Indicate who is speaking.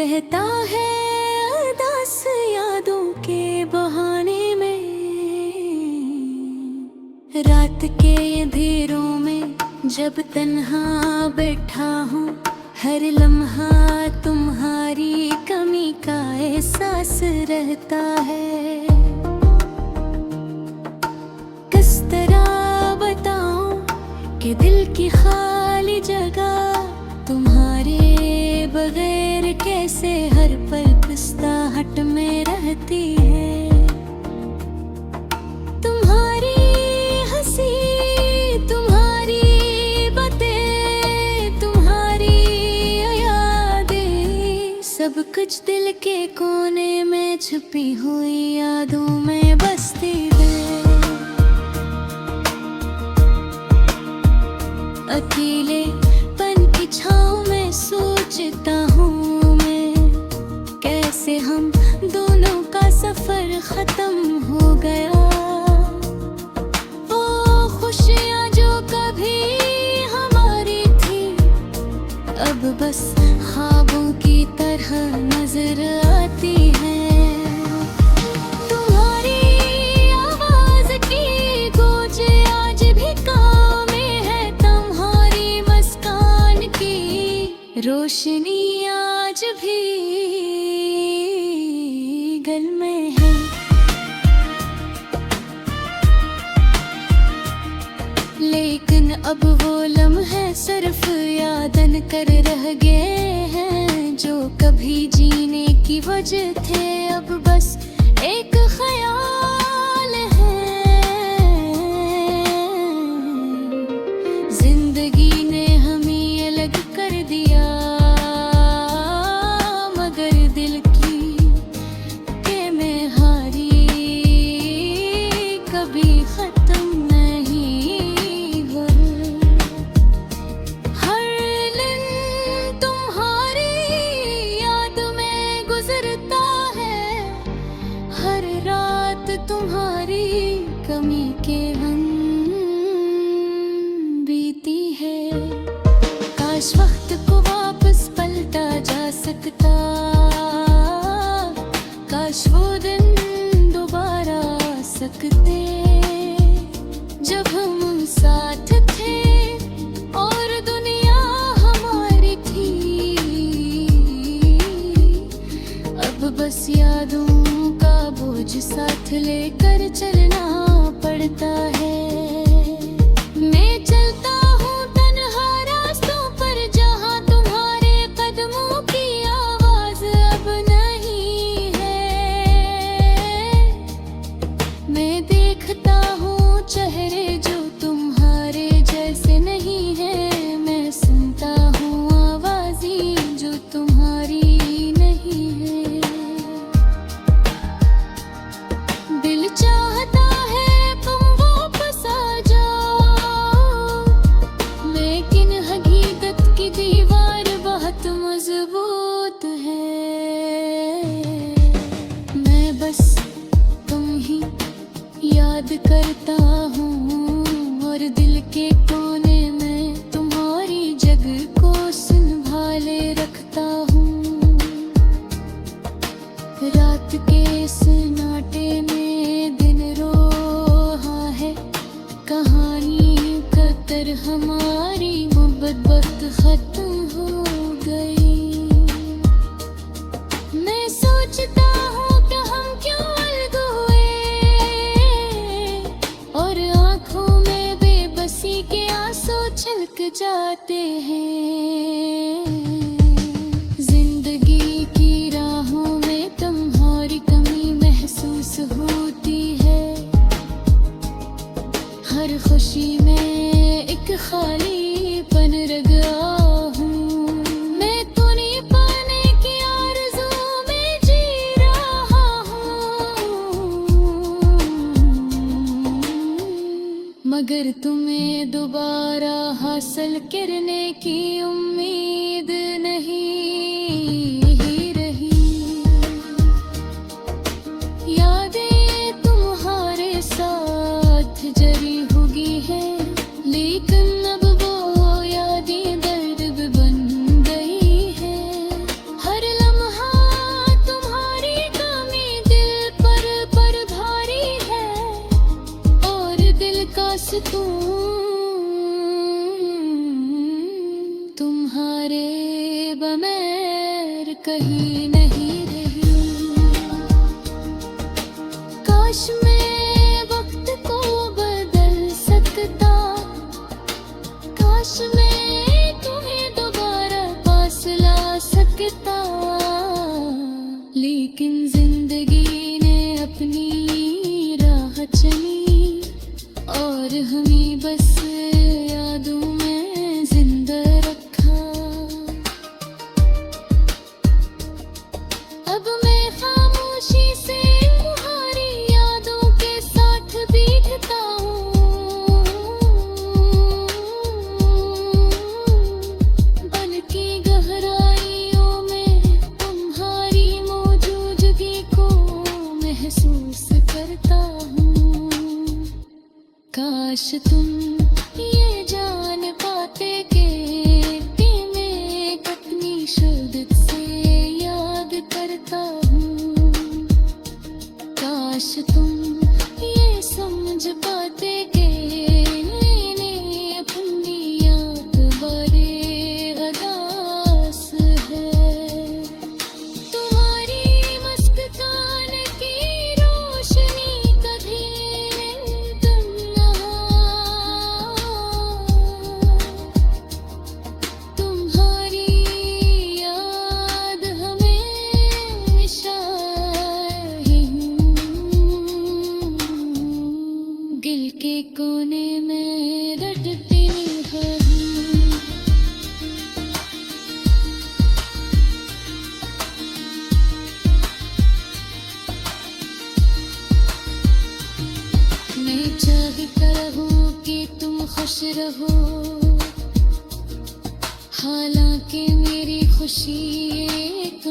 Speaker 1: रहता है अरदास यादों के बहाने में। रात के अंधेरों में जब तन्हा बैठा हूँ, हर लम्हा तुम्हारी कमी का एहसास रहता है। किस तरह बताऊं कि दिल की खाली जगह तुम्हारे बगैर कैसे हर पल पिस्ताहट में रहती है। तुम्हारी हंसी, तुम्हारी बातें, तुम्हारी यादें, सब कुछ दिल के कोने में छुपी हुई यादों में बसती है। अकेले पन की छाँव में सोचता हूँ मैं, कैसे हम दोनों का सफर खत्म हो गया। वो खुशियाँ जो कभी हमारी थी, अब बस ख्वाबों की तरह नजर आती है। तुम्हारी आवाज की गूंज आज भी कान में है, तुम्हारी मुस्कान की रोशनी आज भी गल में है। लेकिन अब वो लम्हे सिर्फ यादन कर रह गए हैं, जो कभी जीने की वजह थे अब बस एक ख्याल है। जिंदगी ने हमें अलग कर दिया, मगर दिल की के में हारी कभी खत्म नहीं हुई। हर दिन तुम्हारी याद में गुजरता है, हर रात तुम्हारी कमी के हम बीती है। काश वक्त को वापस पलटा जा सकता, काश वो दिन दोबारा आ सकते जब हम साथ थे और दुनिया हमारी थी। अब बस यादों का बोझ साथ लेकर चलना पड़ता है। मैं चलता हूँ तन्हा रास्तों पर, जहाँ तुम्हारे कदमों की आवाज अब नहीं है। मैं देखता हूँ चेहरे जो तुम्हारे जैसे नहीं है, मैं सुनता हूँ आवाज़ें जो तुम्हारी नहीं है। दिल चाहता है तुम वापस आ जाओ, लेकिन हकीकत की दीवार बहुत मजबूत है। मैं बस तुम ही याद करता हूँ और दिल के कोने में तुम्हारी जगह को संभाले रखता हूँ। रात के सन्नाटे में दिन रो रहा है, कहानी कतर हमारी मोहब्बत वक्त खत्म हो गई। मैं सोचता हूँ कि हम क्यों अलग हुए, और आँखों में बेबसी के आंसू छलक जाते हैं। जिंदगी की राहों में तुम्हारी कमी महसूस होती है, हर खुशी में एक खालीपन रगा हूँ। मैं तुम्हें पाने की आरज़ू में जी रहा हूँ, मगर तुम्हें दोबारा हासिल करने की उम्मीद नहीं रही। यादें तुम्हारे साथ जरी होगी है, लेकिन अब वो यादें दर्द बन गई है। हर लम्हा बमैर कहीं नहीं रही। काश मैं वक्त को बदल सकता, काश मैं तुम्हें दोबारा पास ला सकता, लेकिन जिंदगी ने अपनी राह चली और हमें बस यादों में जिंदा रखा। अब मैं खामोशी से तुम्हारी यादों के साथ बीतता हूँ, बन की गहराइयों में तुम्हारी मौजूदगी को महसूस करता हूँ। काश तुम ये जान पाते कि मैं अपनी शिद्दत से याद करता हूँ। काश तुम ये समझ पाते कि मैंने अपनी याद बारे अदास है। तुम्हारी मुस्कान की रोशनी कभी तुम तुम्हारी याद हमेशा दिल के कोने में रटती है। मैं चाहता रहूं कि तुम खुश रहो, हालांकि मेरी खुशी एक